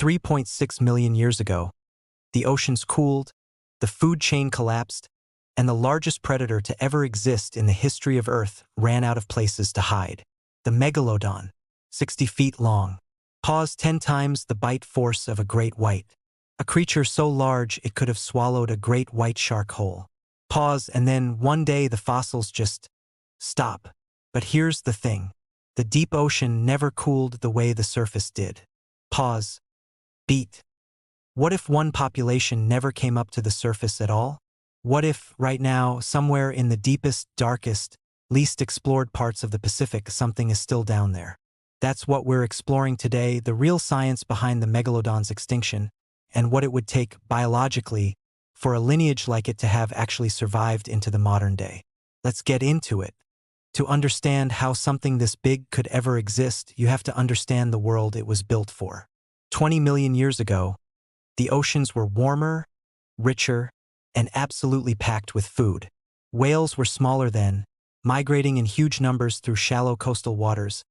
3.6 million years ago, the oceans cooled, the food chain collapsed, and the largest predator to ever exist in the history of Earth ran out of places to hide. The Megalodon, 60 feet long, paused 10 times the bite force of a great white. A creature so large it could have swallowed a great white shark whole. Pause, and then one day the fossils just stop. But here's the thing. The deep ocean never cooled the way the surface did. Pause. Beat. What if one population never came up to the surface at all? What if, right now, somewhere in the deepest, darkest, least explored parts of the Pacific, something is still down there? That's what we're exploring today, the real science behind the megalodon's extinction, and what it would take, biologically, for a lineage like it to have actually survived into the modern day. Let's get into it. To understand how something this big could ever exist, you have to understand the world it was built for. 20 million years ago, the oceans were warmer, richer, and absolutely packed with food. Whales were smaller then, migrating in huge numbers through shallow coastal waters,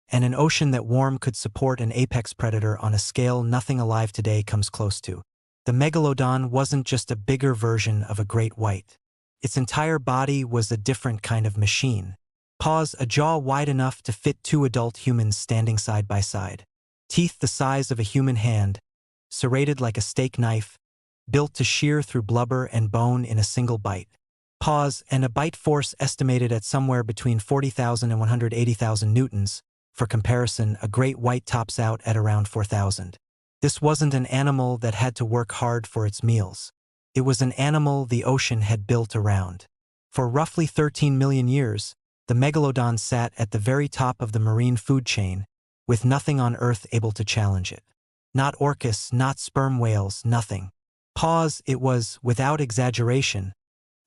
and an ocean that warm could support an apex predator on a scale nothing alive today comes close to. The megalodon wasn't just a bigger version of a great white. Its entire body was a different kind of machine. Pause, a jaw wide enough to fit two adult humans standing side by side. Teeth the size of a human hand, serrated like a steak knife, built to shear through blubber and bone in a single bite. Pause, and a bite force estimated at somewhere between 40,000 and 180,000 newtons. For comparison, a great white tops out at around 4,000. This wasn't an animal that had to work hard for its meals. It was an animal the ocean had built around. For roughly 13 million years, the megalodon sat at the very top of the marine food chain, with nothing on Earth able to challenge it. Not orcas, not sperm whales, nothing. Pause, it was, without exaggeration,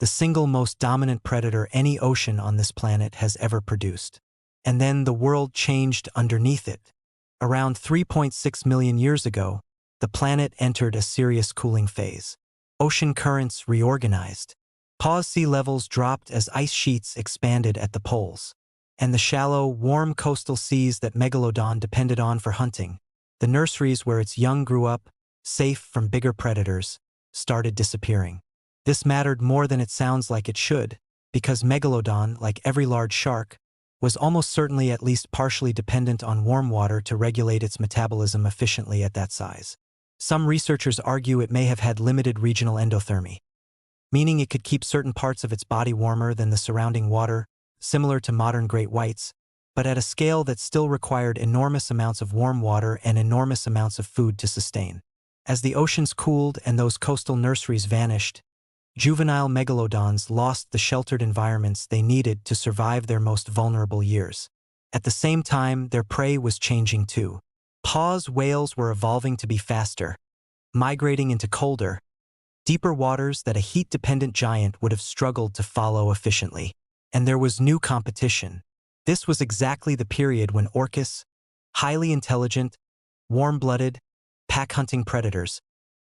the single most dominant predator any ocean on this planet has ever produced. And then the world changed underneath it. Around 3.6 million years ago, the planet entered a serious cooling phase. Ocean currents reorganized. Pause, sea levels dropped as ice sheets expanded at the poles. And the shallow, warm coastal seas that Megalodon depended on for hunting, the nurseries where its young grew up, safe from bigger predators, started disappearing. This mattered more than it sounds like it should, because Megalodon, like every large shark, was almost certainly at least partially dependent on warm water to regulate its metabolism efficiently at that size. Some researchers argue it may have had limited regional endothermy, meaning it could keep certain parts of its body warmer than the surrounding water, similar to modern great whites, but at a scale that still required enormous amounts of warm water and enormous amounts of food to sustain. As the oceans cooled and those coastal nurseries vanished, juvenile megalodons lost the sheltered environments they needed to survive their most vulnerable years. At the same time, their prey was changing too. Pause, whales were evolving to be faster, migrating into colder, deeper waters that a heat-dependent giant would have struggled to follow efficiently. And there was new competition. This was exactly the period when orcas, highly intelligent, warm-blooded, pack-hunting predators,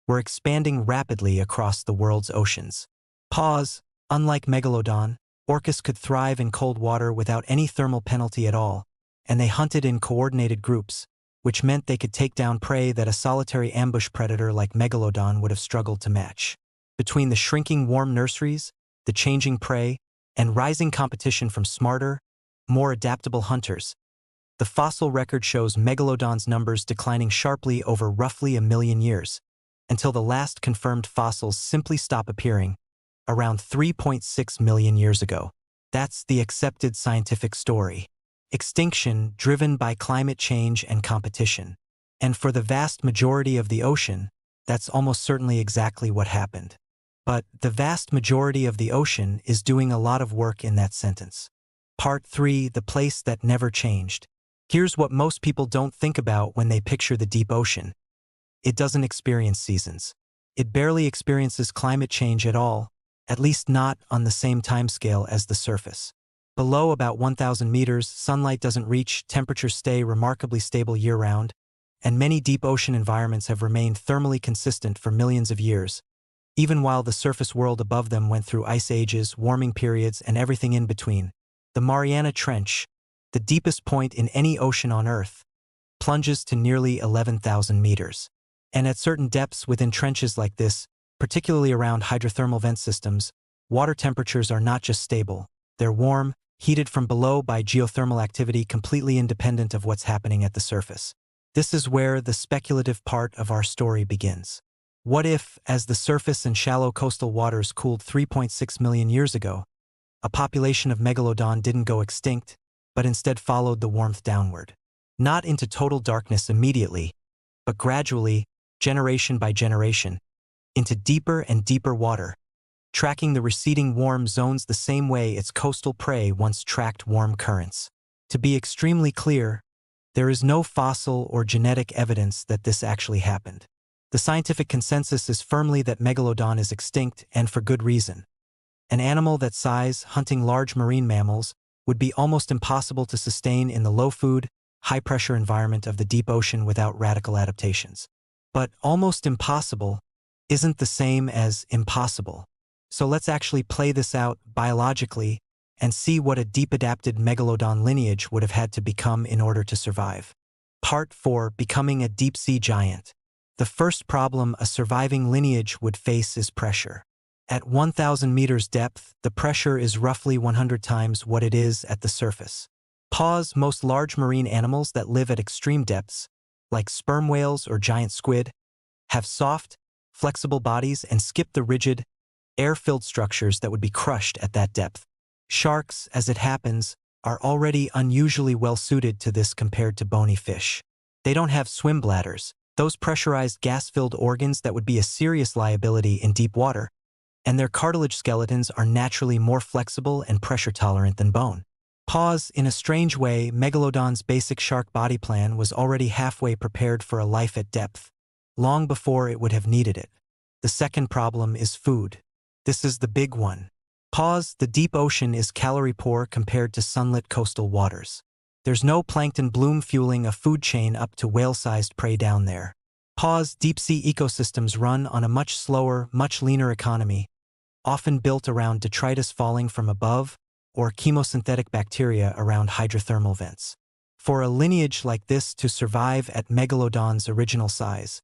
were expanding rapidly across the world's oceans. Pause, unlike Megalodon, orcas could thrive in cold water without any thermal penalty at all, and they hunted in coordinated groups, which meant they could take down prey that a solitary ambush predator like Megalodon would have struggled to match. Between the shrinking warm nurseries, the changing prey, and rising competition from smarter, more adaptable hunters, the fossil record shows Megalodon's numbers declining sharply over roughly 1 million years, until the last confirmed fossils simply stop appearing, around 3.6 million years ago. That's the accepted scientific story. Extinction driven by climate change and competition. And for the vast majority of the ocean, that's almost certainly exactly what happened. But the vast majority of the ocean is doing a lot of work in that sentence. Part 3, the place that never changed. Here's what most people don't think about when they picture the deep ocean. It doesn't experience seasons. It barely experiences climate change at all, at least not on the same timescale as the surface. Below about 1,000 meters, sunlight doesn't reach, temperatures stay remarkably stable year-round, and many deep ocean environments have remained thermally consistent for millions of years, even while the surface world above them went through ice ages, warming periods, and everything in between. The Mariana Trench, the deepest point in any ocean on Earth, plunges to nearly 11,000 meters. And at certain depths within trenches like this, particularly around hydrothermal vent systems, water temperatures are not just stable, they're warm, heated from below by geothermal activity completely independent of what's happening at the surface. This is where the speculative part of our story begins. What if, as the surface and shallow coastal waters cooled 3.6 million years ago, a population of Megalodon didn't go extinct, but instead followed the warmth downward? Not into total darkness immediately, but gradually, generation by generation, into deeper and deeper water, tracking the receding warm zones the same way its coastal prey once tracked warm currents. To be extremely clear, there is no fossil or genetic evidence that this actually happened. The scientific consensus is firmly that Megalodon is extinct, and for good reason. An animal that size, hunting large marine mammals, would be almost impossible to sustain in the low-food, high-pressure environment of the deep ocean without radical adaptations. But almost impossible isn't the same as impossible. So let's actually play this out biologically and see what a deep-adapted Megalodon lineage would have had to become in order to survive. Part 4. Becoming a deep-sea giant. The first problem a surviving lineage would face is pressure. At 1,000 meters depth, the pressure is roughly 100 times what it is at the surface. Most large marine animals that live at extreme depths, like sperm whales or giant squid, have soft, flexible bodies and skip the rigid, air-filled structures that would be crushed at that depth. Sharks, as it happens, are already unusually well-suited to this compared to bony fish. They don't have swim bladders, those pressurized gas-filled organs that would be a serious liability in deep water, and their cartilage skeletons are naturally more flexible and pressure-tolerant than bone. In a strange way, Megalodon's basic shark body plan was already halfway prepared for a life at depth, long before it would have needed it. The second problem is food. This is the big one. The deep ocean is calorie-poor compared to sunlit coastal waters. There's no plankton bloom fueling a food chain up to whale-sized prey down there. Deep-sea ecosystems run on a much slower, much leaner economy, often built around detritus falling from above or chemosynthetic bacteria around hydrothermal vents. For a lineage like this to survive at Megalodon's original size,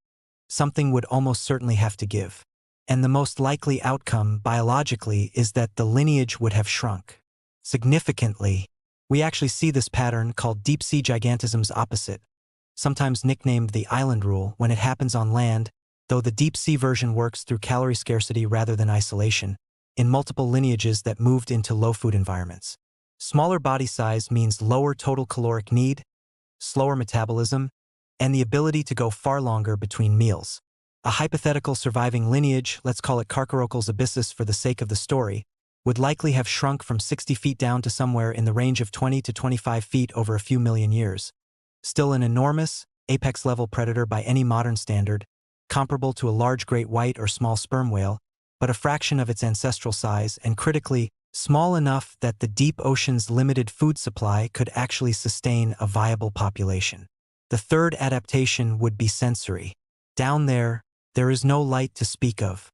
something would almost certainly have to give. And the most likely outcome, biologically, is that the lineage would have shrunk significantly. We actually see this pattern, called deep-sea gigantism's opposite, sometimes nicknamed the island rule, when it happens on land, though the deep-sea version works through calorie scarcity rather than isolation, in multiple lineages that moved into low-food environments. Smaller body size means lower total caloric need, slower metabolism, and the ability to go far longer between meals. A hypothetical surviving lineage, let's call it Carcharocles abyssus for the sake of the story, would likely have shrunk from 60 feet down to somewhere in the range of 20 to 25 feet over a few million years. Still an enormous, apex-level predator by any modern standard, comparable to a large great white or small sperm whale, but a fraction of its ancestral size and, critically, small enough that the deep ocean's limited food supply could actually sustain a viable population. The third adaptation would be sensory. Down there is no light to speak of.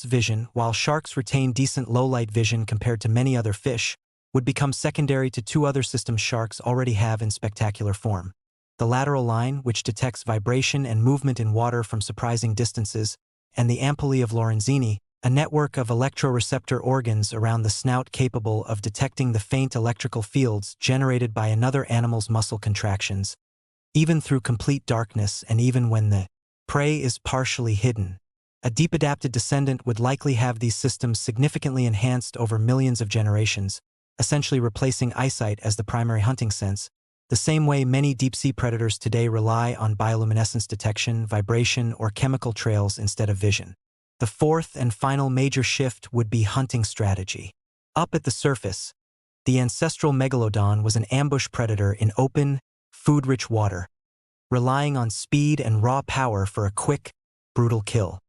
Vision, while sharks retain decent low-light vision compared to many other fish, would become secondary to two other systems sharks already have in spectacular form. The lateral line, which detects vibration and movement in water from surprising distances, and the ampullae of Lorenzini, a network of electroreceptor organs around the snout capable of detecting the faint electrical fields generated by another animal's muscle contractions, even through complete darkness and even when the prey is partially hidden. A deep-adapted descendant would likely have these systems significantly enhanced over millions of generations, essentially replacing eyesight as the primary hunting sense, the same way many deep-sea predators today rely on bioluminescence detection, vibration, or chemical trails instead of vision. The fourth and final major shift would be hunting strategy. Up at the surface, the ancestral Megalodon was an ambush predator in open, food-rich water, relying on speed and raw power for a quick, brutal kill.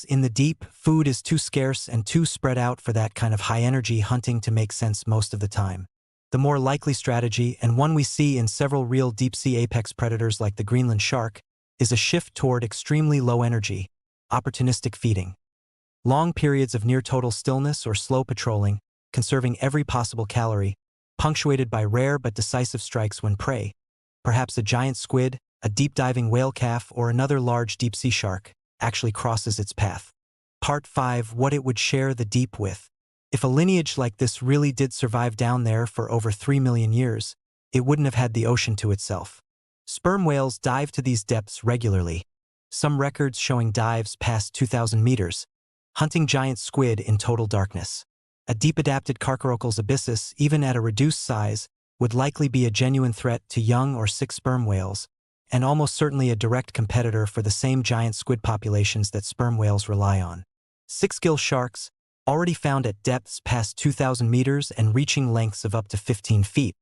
In the deep, food is too scarce and too spread out for that kind of high-energy hunting to make sense most of the time. The more likely strategy, and one we see in several real deep-sea apex predators like the Greenland shark, is a shift toward extremely low-energy, opportunistic feeding. Long periods of near-total stillness or slow patrolling, conserving every possible calorie, punctuated by rare but decisive strikes when prey, perhaps a giant squid, a deep-diving whale calf, or another large deep-sea shark actually crosses its path. Part 5. What it would share the deep with. If a lineage like this really did survive down there for over 3 million years, it wouldn't have had the ocean to itself. Sperm whales dive to these depths regularly, some records showing dives past 2,000 meters, hunting giant squid in total darkness. A deep-adapted Carcharodontis abyssus, even at a reduced size, would likely be a genuine threat to young or sick sperm whales, and almost certainly a direct competitor for the same giant squid populations that sperm whales rely on. Six-gill sharks, already found at depths past 2,000 meters and reaching lengths of up to 15 feet,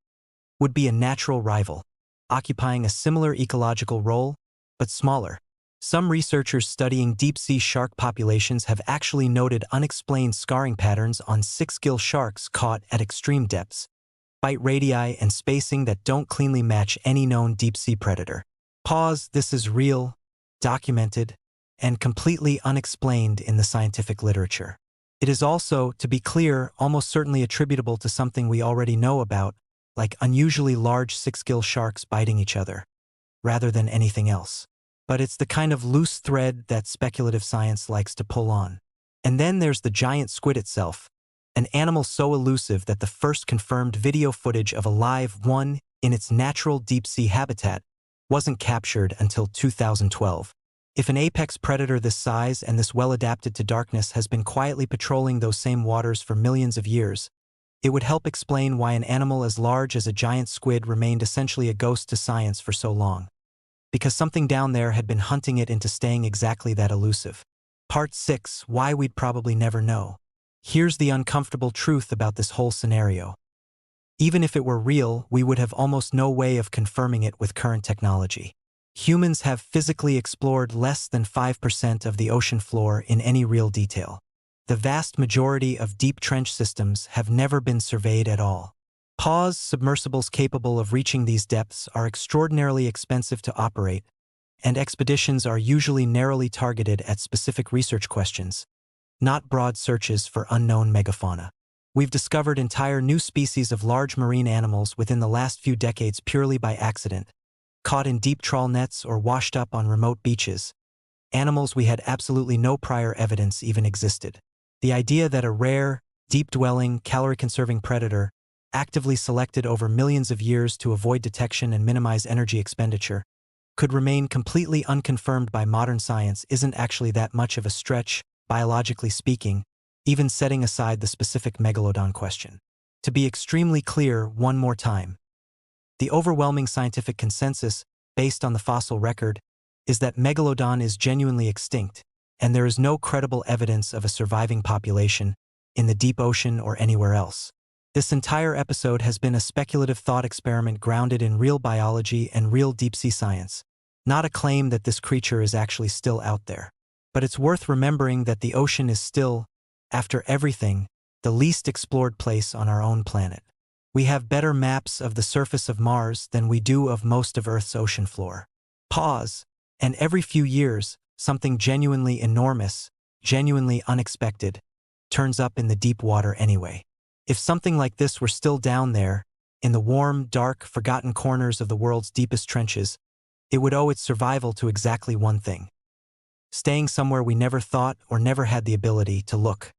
would be a natural rival, occupying a similar ecological role, but smaller. Some researchers studying deep-sea shark populations have actually noted unexplained scarring patterns on six-gill sharks caught at extreme depths, bite radii and spacing that don't cleanly match any known deep-sea predator. Pause. This is real, documented, and completely unexplained in the scientific literature. It is also, to be clear, almost certainly attributable to something we already know about, like unusually large six-gill sharks biting each other, rather than anything else. But it's the kind of loose thread that speculative science likes to pull on. And then there's the giant squid itself, an animal so elusive that the first confirmed video footage of a live one in its natural deep-sea habitat wasn't captured until 2012. If an apex predator this size and this well-adapted to darkness has been quietly patrolling those same waters for millions of years, it would help explain why an animal as large as a giant squid remained essentially a ghost to science for so long. Because something down there had been hunting it into staying exactly that elusive. Part 6. Why we'd probably never know. Here's the uncomfortable truth about this whole scenario. Even if it were real, we would have almost no way of confirming it with current technology. Humans have physically explored less than 5% of the ocean floor in any real detail. The vast majority of deep trench systems have never been surveyed at all. Pause. Submersibles capable of reaching these depths are extraordinarily expensive to operate, and expeditions are usually narrowly targeted at specific research questions, not broad searches for unknown megafauna. We've discovered entire new species of large marine animals within the last few decades purely by accident, caught in deep trawl nets or washed up on remote beaches, animals we had absolutely no prior evidence even existed. The idea that a rare, deep-dwelling, calorie-conserving predator, actively selected over millions of years to avoid detection and minimize energy expenditure, could remain completely unconfirmed by modern science isn't actually that much of a stretch, biologically speaking, even setting aside the specific Megalodon question. To be extremely clear one more time, the overwhelming scientific consensus, based on the fossil record, is that Megalodon is genuinely extinct, and there is no credible evidence of a surviving population in the deep ocean or anywhere else. This entire episode has been a speculative thought experiment grounded in real biology and real deep-sea science, not a claim that this creature is actually still out there. But it's worth remembering that the ocean is still, after everything, the least explored place on our own planet. We have better maps of the surface of Mars than we do of most of Earth's ocean floor. Pause. And every few years, something genuinely enormous, genuinely unexpected, turns up in the deep water anyway. If something like this were still down there, in the warm, dark, forgotten corners of the world's deepest trenches, it would owe its survival to exactly one thing: staying somewhere we never thought or never had the ability to look.